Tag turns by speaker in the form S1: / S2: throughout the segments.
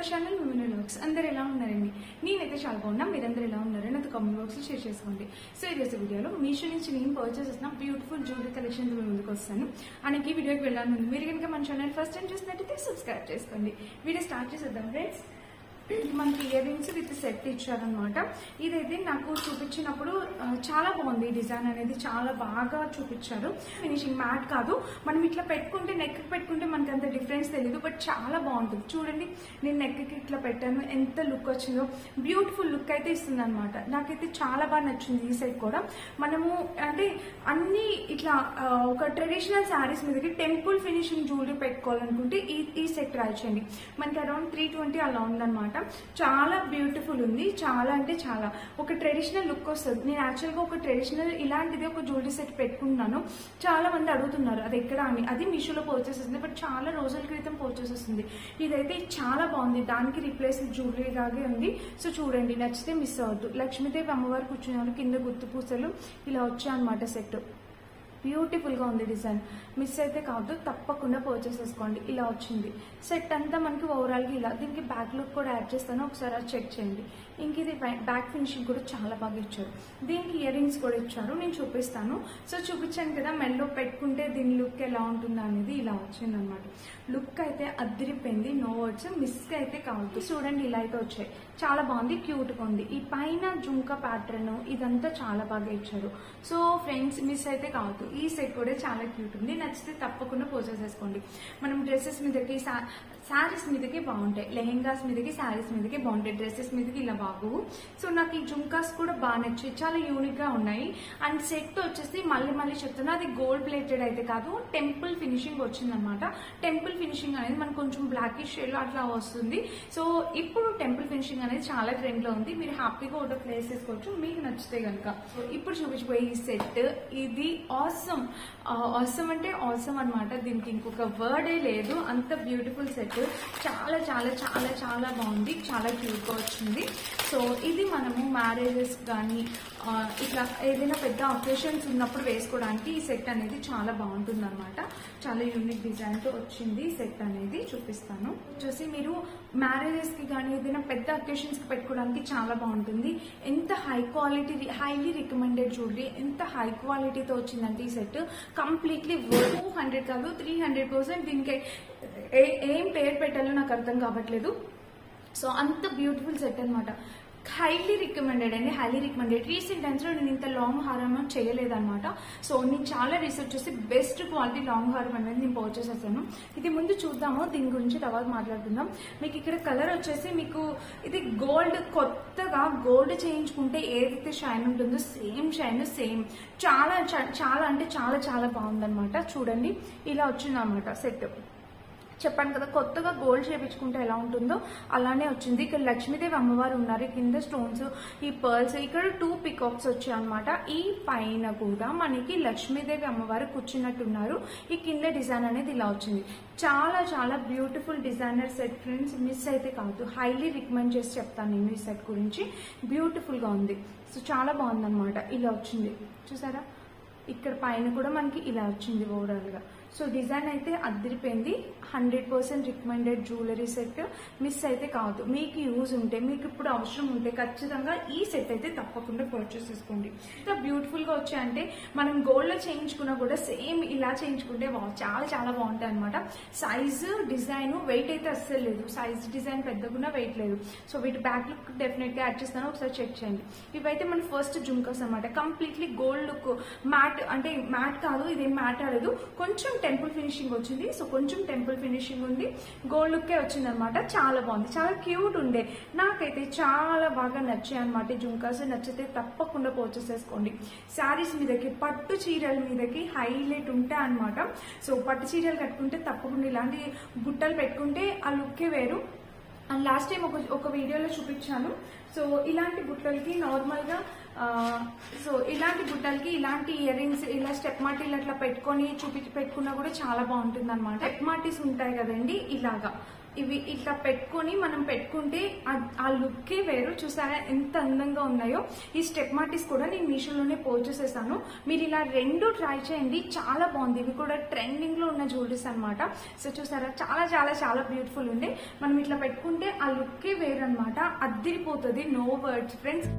S1: Channel మిమినల్ works అందరూ ఎలా ఉన్నారండి? నేనైతే చాలా బాగున్నా. మీరందరూ ఎలా ఉన్నారని నాతో కామెంట్ బాక్స్ లో షేర్ చేసుకోండి. సో ఈ రోజు వీడియోలో మీషో నుంచి నేను పర్చేస్ చేసిన బ్యూటిఫుల్ జ్యువెలరీ కలెక్షన్ మీ ముందుకు వస్తాను. అండ్ ఈ వీడియోకి వెళ్ళాను. మీరు కనుక మన ఛానల్ ఫస్ట్ టైం చూసినట్టయితే సబ్స్క్రైబ్ చేసుకోండి. వీడియో స్టార్ట్ చేసేద్దాం ఫ్రెండ్స్. మనకి ఇయర్ రింగ్స్ విత్ సెట్ ఇచ్చారనమాట. ఇదైతే నాకు చూపించినప్పుడు చాలా బాగుంది. డిజైన్ అనేది చాలా బాగా చూపించారు. ఫినిషింగ్ మ్యాట్ కాదు, మనం ఇట్లా పెట్టుకుంటే నెక్ పెట్టుకుంటే మనకి అంత డిఫరెన్స్ తెలియదు, బట్ చాలా బాగుంటుంది. చూడండి, నేను నెక్ కి ఇట్లా పెట్టాను, ఎంత లుక్ వచ్చిందో. బ్యూటిఫుల్ లుక్ అయితే ఇస్తుంది అనమాట. నాకైతే చాలా బాగా నచ్చింది ఈ సెట్ కూడా. మనము అంటే అన్ని ఇట్లా ఒక ట్రెడిషనల్ శారీస్ మీదకి టెంపుల్ ఫినిషింగ్ జ్యువెలరీ పెట్టుకోవాలనుకుంటే ఈ సెట్ ట్రై చేయండి. మనకి అరౌండ్ 320 అలా ఉందన్నమాట. చాలా బ్యూటిఫుల్ ఉంది. చాలా అంటే చాలా ఒక ట్రెడిషనల్ లుక్ వస్తుంది. నేను యాక్చువల్ గా ఒక ట్రెడిషనల్ ఇలాంటిది ఒక జ్యువెలరీ సెట్ పెట్టుకున్నాను. చాలా మంది అడుగుతున్నారు అది ఎక్కడ అని. అది మీషోలో పర్చేస్ వస్తుంది, బట్ చాలా రోజుల క్రితం పర్చేస్ వస్తుంది. ఇదైతే చాలా బాగుంది. దానికి రీప్లేస్ జ్యువెలరీ లాగే ఉంది. సో చూడండి, నచ్చితే మిస్ అవ్వద్దు. లక్ష్మీదేవి అమ్మవారు కూర్చున్నారు, కింద గుర్తు పూసలు ఇలా వచ్చాయన్నమాట. సెట్ బ్యూటిఫుల్ గా ఉంది. డిజైన్ మిస్ అయితే కావద్దు, తప్పకుండా పర్చేస్ చేసుకోండి. ఇలా వచ్చింది సెట్ అంతా మనకి ఓవరాల్ గా ఇలా. దీనికి బ్యాక్ లుక్ కూడా యాడ్ చేస్తాను, ఒకసారి అది చెక్ చేయండి. ఇంక ఇది బ్యాక్ ఫినిషింగ్ కూడా చాలా బాగా ఇచ్చారు. దీనికి ఇయర్ రింగ్స్ కూడా ఇచ్చారు, నేను చూపిస్తాను. సో చూపించాను కదా, మెల్లో పెట్టుకుంటే దీని లుక్ ఎలా ఉంటుందో అనేది ఇలా వచ్చింది అనమాట. లుక్ అయితే అదిరిపోయింది, నో వర్డ్స్. మిస్ అయితే కావద్దు. చూడండి, ఇలా అయితే వచ్చాయి. చాలా బాగుంది, క్యూట్ గా ఉంది. ఈ పైన జుంకా ప్యాటర్న్ ఇదంతా చాలా బాగా ఇచ్చారు. సో ఫ్రెండ్స్, మిస్ అయితే కావద్దు. ఈ సెట్ కూడా చాలా క్యూట్ ఉంది. నచ్చితే తప్పకుండా పర్చేస్ చేసుకోండి. మనం డ్రెస్సెస్ మీదకి, శారీస్ మీదకి బాగుంటాయి, లెహెంగాస్ మీదకి, శారీస్ మీదకి బాగుంటాయి. డ్రెస్సెస్ మీదకి ఇలా బాగు. సో నాకు ఈ జుంకాస్ కూడా బాగా నచ్చాయి, చాలా యూనిక్ గా ఉన్నాయి. అండ్ సెట్ వచ్చేసి మళ్ళీ చెప్తున్నా, అది గోల్డ్ ప్లేటెడ్ అయితే కాదు, టెంపుల్ ఫినిషింగ్ వచ్చిందనమాట. టెంపుల్ ఫినిషింగ్ అనేది మనకు కొంచెం బ్లాకిష్ షేడ్ అట్లా వస్తుంది. సో ఇప్పుడు టెంపుల్ ఫినిషింగ్ అనేది చాలా ట్రెండ్ లో ఉంది. మీరు హ్యాపీగా ఆర్డర్ ప్లేస్ చేసుకోవచ్చు మీకు నచ్చితే కనుక. ఇప్పుడు చూపించిపోయే ఈ సెట్, ఇది ఆసమ్. ఆసమ్ అంటే ఆసమ్ అనమాట. దీనికి ఇంకొక వర్డే లేదు, అంత బ్యూటిఫుల్ సెట్. చాలా చాలా చాలా చాలా బాగుంది, చాలా క్యూట్ గా వచ్చింది. సో ఇది మనము మ్యారేజెస్ కానీ ఇట్లా ఏదైనా పెద్ద అకేషన్స్ ఉన్నప్పుడు వేసుకోవడానికి ఈ సెట్ అనేది చాలా బాగుంటుంది అనమాట. చాలా యూనిక్ డిజైన్ తో వచ్చింది సెట్ అనేది. చూపిస్తాను. చూసి మీరు మ్యారేజెస్ కి కానీ ఏదైనా పెద్ద అకేషన్స్ కి పెట్టుకోవడానికి చాలా బాగుంటుంది. ఎంత high quality, highly recommended jewellery, ఎంత హై క్వాలిటీతో వచ్చిందంటే ఈ సెట్ కంప్లీట్లీ 200 కాదు 300%. దీనికి ఏం పేరు పెట్టాలో నాకు అర్థం కావట్లేదు. సో అంత బ్యూటిఫుల్ సెట్ అనమాట. హైలీ రికమెండెడ్ అండి, హైలీ రికమెండెడ్. రీసెంట్ టైమ్స్ లో నేను ఇంత లాంగ్ హారం చేయలేదన్నమాట. సో నేను చాలా రీసెర్చ్ చేసి బెస్ట్ క్వాలిటీ లాంగ్ హారం అనేది నేను పర్చేస్ చేశాను. ఇది ముందు చూద్దాము, దీని గురించి తర్వాత మాట్లాడుకుందాం. మీకు ఇక్కడ కలర్ వచ్చేసి మీకు ఇది గోల్డ్, కొత్తగా గోల్డ్ చేయించుకుంటే ఏదైతే షైన్ ఉంటుందో సేమ్ షైన్, సేమ్. చాలా చాలా అంటే చాలా చాలా బాగుందన్నమాట. చూడండి, ఇలా వచ్చిందన్నమాట సెట్. చెప్పాను కదా, కొత్తగా గోల్డ్ చేయించుకుంటే ఎలా ఉంటుందో అలానే వచ్చింది. ఇక్కడ లక్ష్మీదేవి అమ్మవారు ఉన్నారు, కింద స్టోన్స్, ఈ పర్ల్స్, ఇక్కడ 2 పికాక్స్ వచ్చాయి అనమాట. ఈ పైన కూడా మనకి లక్ష్మీదేవి అమ్మవారు కూర్చున్నట్టున్నారు. ఈ కింద డిజైన్ అనేది ఇలా వచ్చింది. చాలా చాలా beautiful designer set friends, miss అయితే కాదు. హైలీ రికమెండ్ చేసి చెప్తాను నేను ఈ సెట్ గురించి. బ్యూటిఫుల్ గా ఉంది. సో చాలా బాగుందన్నమాట. ఇలా వచ్చింది చూసారా, ఇక్కడ పైన కూడా మనకి ఇలా వచ్చింది ఓవరాల్ గా. సో డిజైన్ అయితే అదిరిపోయింది. 100% రికమెండెడ్ జ్యువెలరీ సెట్, మిస్ అయితే కావద్దు. మీకు యూజ్ ఉంటే, మీకు ఇప్పుడు అవసరం ఉంటే ఖచ్చితంగా ఈ సెట్ అయితే తప్పకుండా పర్చేస్ చేసుకోండి. ఇంత బ్యూటిఫుల్ గా వచ్చాయంటే మనం గోల్డ్ లో చేయించుకున్నా కూడా సేమ్ ఇలా చేయించుకుంటే చాలా చాలా బాగుంటాయి అనమాట. సైజు, డిజైన్, వెయిట్ అయితే అస్సలు లేదు. సైజ్, డిజైన్ పెద్దగా వెయిట్ లేదు. సో వీటి బ్యాక్ లుక్ డెఫినెట్ గా యాడ్ చేస్తాను, ఒకసారి చెక్ చేయండి. ఇవైతే మన ఫస్ట్ జుంకాస్ అనమాట. Completely gold look. మ్యాట్ అంటే మ్యాట్ కాదు, ఇదేం మ్యాట్ అవ్వలేదు, కొంచెం టెంపుల్ ఫినిషింగ్ వచ్చింది. సో కొంచెం టెంపుల్ ఫినిషింగ్ ఉంది, గోల్డ్ లుక్కే వచ్చింది అనమాట. చాలా బాగుంది, చాలా క్యూట్ ఉండే. నాకైతే చాలా బాగా నచ్చాయి అనమాట జుంకాస్. నచ్చితే తప్పకుండా పర్చేస్ చేసుకోండి. శారీస్ మీదకి, పట్టు చీరల మీదకి హైలైట్ ఉంటాయి అనమాట. సో పట్టు చీరలు కట్టుకుంటే తప్పకుండా ఇలాంటి బుట్టలు పెట్టుకుంటే ఆ లుక్కే వేరు. అండ్ లాస్ట్ టైం ఒక వీడియోలో చూపించాను. సో ఇలాంటి బుట్టలకి నార్మల్ గా ఇలాంటి బుట్టలకి ఇలాంటి ఇయర్ రింగ్స్, ఇలా స్టెప్ మాటీలు అట్లా పెట్టుకున్నా కూడా చాలా బాగుంటుంది అనమాట. స్టెప్ మాటీస్ ఉంటాయి కదండి, ఇలాగా ఇవి ఇట్లా పెట్టుకొని మనం పెట్టుకుంటే ఆ లుక్కే వేరు. చూసారా ఎంత అందంగా ఉన్నాయో. ఈ స్టెప్ మార్టీస్ కూడా నేను మీషోలోనే పర్చేస్ చేశాను. మీరు ఇలా 2 ట్రై చేయండి, చాలా బాగుంది. ఇవి కూడా ట్రెండింగ్ లో ఉన్న జ్యువెలరీస్ అనమాట. సో చూసారా చాలా చాలా చాలా బ్యూటిఫుల్ ఉండే. మనం ఇట్లా పెట్టుకుంటే ఆ లుక్కే వేరు అనమాట. అద్దిరిపోతుంది. No words friends.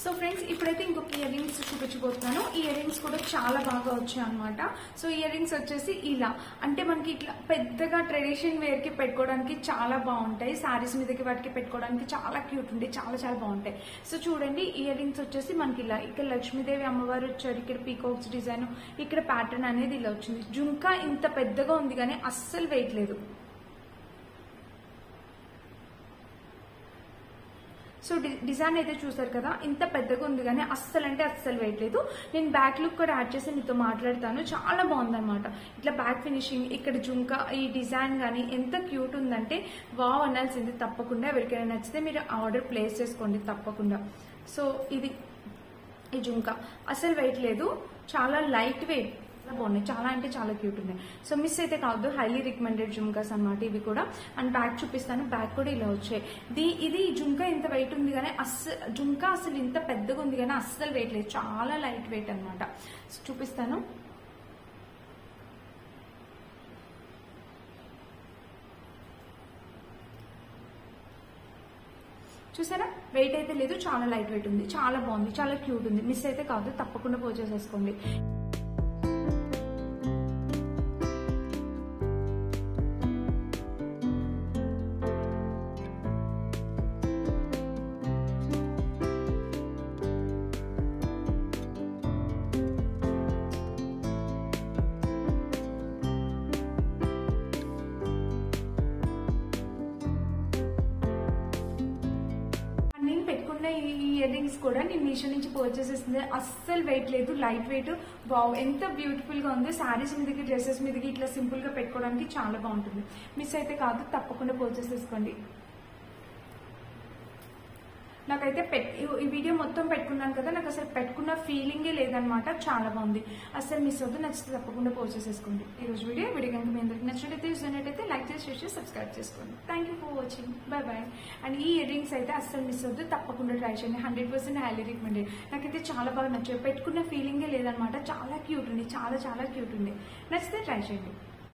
S1: So friends ఇప్పుడైతే ఇంకొక ఇయర్ రింగ్స్ చూపించబోతున్నాను. ఈ ఇయర్ రింగ్స్ కూడా చాలా బాగా వచ్చాయి అనమాట. సో ఇయర్ రింగ్స్ వచ్చేసి ఇలా, అంటే మనకి ఇట్లా పెద్దగా ట్రెడిషన్ వేర్ కి పెట్టుకోవడానికి చాలా బాగుంటాయి. శారీస్ మీదకి వాటికి పెట్టుకోవడానికి చాలా క్యూట్ ఉంటాయి, చాలా చాలా బాగుంటాయి. సో చూడండి ఇయర్ రింగ్స్ వచ్చేసి మనకి ఇలా, ఇక్కడ లక్ష్మీదేవి అమ్మవారు వచ్చారు, ఇక్కడ పీకాక్స్ డిజైన్, ఇక్కడ ప్యాటర్న్ అనేది ఇలా వచ్చింది. జుంకా ఇంత పెద్దగా ఉంది కానీ అస్సలు వెయిట్ లేదు. సో డిజైన్ అయితే చూసారు కదా, ఇంత పెద్దగా ఉంది కానీ అస్సలు అంటే అస్సలు వెయిట్ లేదు. నేను బ్యాక్ లుక్ కూడా యాడ్ చేసి మీతో మాట్లాడతాను. చాలా బాగుందన్నమాట. ఇట్లా బ్యాక్ ఫినిషింగ్, ఇక్కడ జుంకా, ఈ డిజైన్ కానీ ఎంత క్యూట్ ఉందంటే వావ్ అనాల్సింది. తప్పకుండా ఎవరికైనా నచ్చితే మీరు ఆర్డర్ ప్లేస్ చేసుకోండి తప్పకుండా. సో ఇది ఈ జుంకా అసలు వెయిట్ లేదు, చాలా లైట్ వెయిట్, బాగున్నాయి, చాలా అంటే చాలా క్యూట్ ఉన్నాయి. సో మిస్ అయితే కావద్దు, హైలీ రికమెండెడ్ జుంకాస్ అనమాట ఇవి కూడా. అండ్ బ్యాక్ చూపిస్తాను, బ్యాక్ కూడా ఇలా వచ్చాయి. ఇది జుంకా ఇంత వెయిట్ ఉంది కానీ జుంకా అసలు ఇంత పెద్దగా ఉంది కానీ అస్సలు వెయిట్ లేదు, చాలా లైట్ వెయిట్ అనమాట. చూపిస్తాను. చూసారా వెయిట్ అయితే లేదు, చాలా లైట్ వెయిట్ ఉంది, చాలా బాగుంది, చాలా క్యూట్ ఉంది. మిస్ అయితే కాదు, తప్పకుండా పర్చేస్ చేసుకోండి. ఈ ఇయర్ రింగ్స్ కూడా నేను మీషో నుంచి పర్చేస్ చేసింది. అస్సలు వెయిట్ లేదు, లైట్ వెయిట్. వావ్ ఎంత బ్యూటిఫుల్ గా ఉంది. శారీస్ మీదకి, డ్రెస్సెస్ మీదకి ఇట్లా సింపుల్ గా పెట్టుకోవడానికి చాలా బాగుంటుంది. మిస్ అయితే కాదు, తప్పకుండా పర్చేస్ చేసుకోండి. నాకైతే ఈ వీడియో మొత్తం పెట్టుకున్నాను కదా, నాకు అసలు పెట్టుకున్న ఫీలింగే లేదనమాట. చాలా బాగుంది, అసలు మిస్ అవుతూ. నచ్చితే తప్పకుండా పర్చేస్ చేసుకోండి. ఈ రోజు వీడియో కనుక మీ అందరికి నచ్చినట్టయితే చూసినట్టయితే లైక్ చేసి, షేర్ చేసి, సబ్స్క్రైబ్ చేసుకోండి. Thank you for watching, by by. And ఈ ఇయర్ రింగ్స్ అయితే అస్సలు మిస్ అవుతూ, తప్పకుండా ట్రై చేయండి. 100% హైలీ రికమెండెడ్. నాకైతే చాలా బాగా నచ్చాయి, పెట్టుకున్న ఫీలింగే లేదనమాట. చాలా క్యూట్ ఉంది, చాలా చాలా క్యూట్ ఉంది. నచ్చితే ట్రై చేయండి.